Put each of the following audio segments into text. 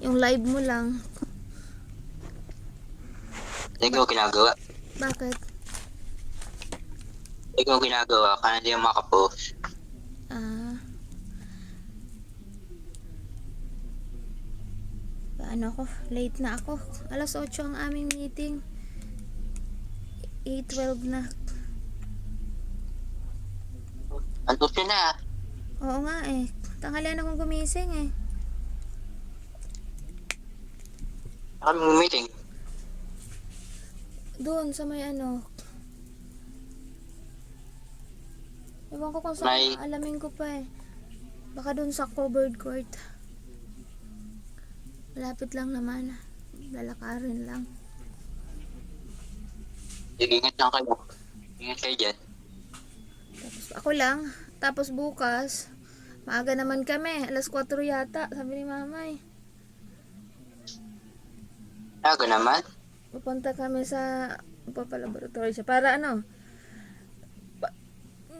Yung live mo lang. Hindi ko ginagawa. Bakit? Hindi ko ginagawa. Kaya hindi ako makapost. Ano ako? Late na ako. Alas 8 ang aming meeting. 8:12 na. Antos yun na. Oo nga eh. Tanghalian akong gumising eh. Kami mo meeting. Doon sa may ano. Ewan ko kung saan. May- Alamin ko pa eh. Baka doon sa covered court. Malapit lang naman. Lalakarin lang. Sige, ingat lang kayo. Ingat kayo dyan. Tapos ako lang. Tapos bukas, maaga naman kami. Alas 4 yata. Sabi ni mama eh. Aga naman. Pupunta kami sa papalaboratory siya. Para ano?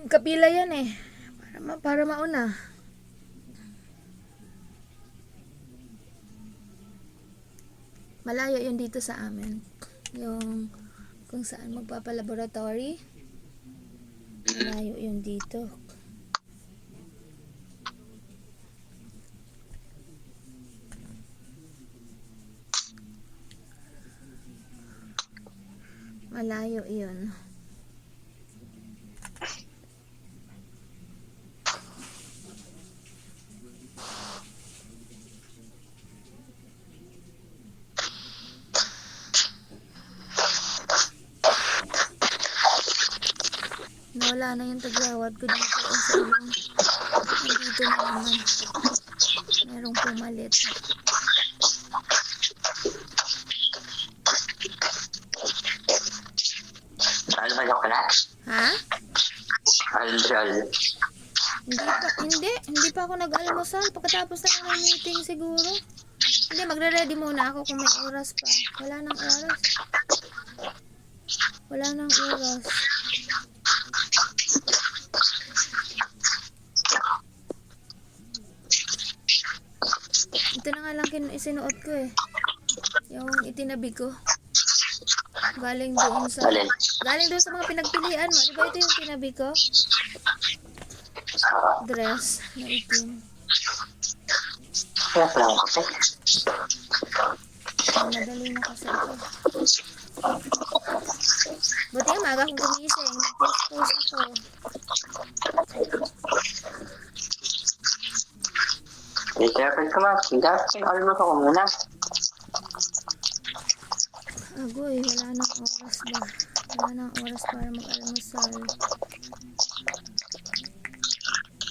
Kapila yan eh. Para mauna. Malayo yun dito sa amin. Yung kung saan magpapalaboratory. Malayo yun dito. Malayo yun. Nawala na yung taglawad ko dito sa ilong. Nandito na naman. Merong pumalit. Almasok ka na? Ha? Almasal. Hindi pa ako nag-almusal. Pagkatapos na ng meeting siguro. Hindi, magre-ready muna ako kung may oras pa. Wala nang oras. Wala nang oras. Ito na nga lang isinuot ko eh. Yung itinabi ko. Galing doon sa mga pinagpilian mo. Di ba ito yung tinabi ko? Dress na itim. Kaya lang kasi. Madali na kasi ako. Buti yung maga akong gumising. Nag-post ako. Dapat ka ma. Dapat almasok ko muna. Agoy, wala nang oras ba? Wala nang oras para mag-almusal.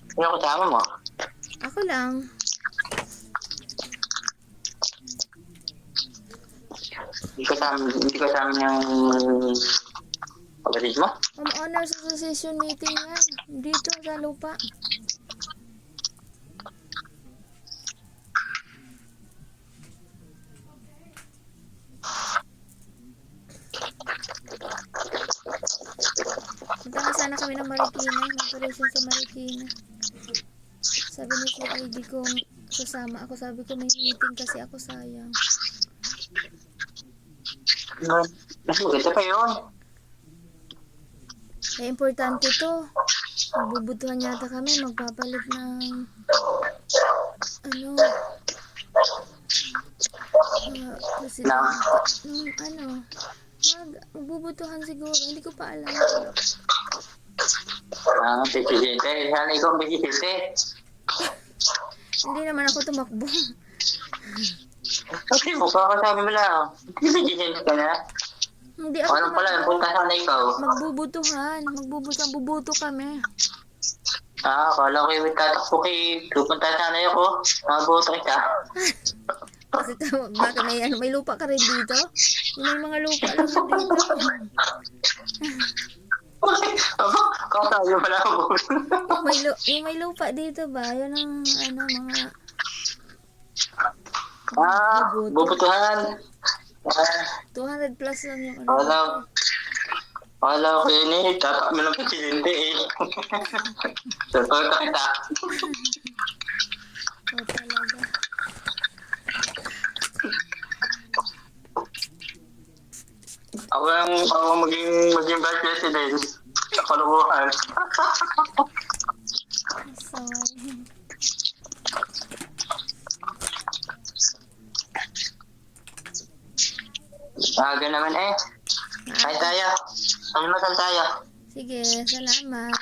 Sino kasama mo? Ako lang. Hindi kasama yung kapatid mo? Honors Association meeting yan. Dito sa lupa. Punta nga sana kami ng Marikina. Mag-operation sa Marikina. Sabi ni si ID kong sasama ako. Sabi ko may meeting kasi ako, sayang. Mas maganda pa yun. Eh, importante to. Magbubutuhan yata kami. Magpapalit ng ano presidente. Magbubutuhan siguro. Hindi ko pa alam. Presidente. Sana ikaw ang presidente. Hindi naman ako tumakbo. Okay, mukha mo lang. Presidente ka na. Hindi ako Walang pala, punta sana ikaw. Magbubutuhan. Bubuto kami. Akala ko yung tatakbo pupunta sana ako. Mabuto kita. Kasi bakit may lupa ka rin dito? May mga lupa lang dito. Kakayo pala ako. yung may lupa dito ba? Yun ang mga bubutuhan. 200 plus lang yung Wala ko yun eh. Tatak mo ng presidente eh. Totoo kita. Oh, talaga. Ako maging vice president. Sa kalukuhan. Sorry. Aga naman eh. Kain tayo. Almasal tayo. Sige, salamat.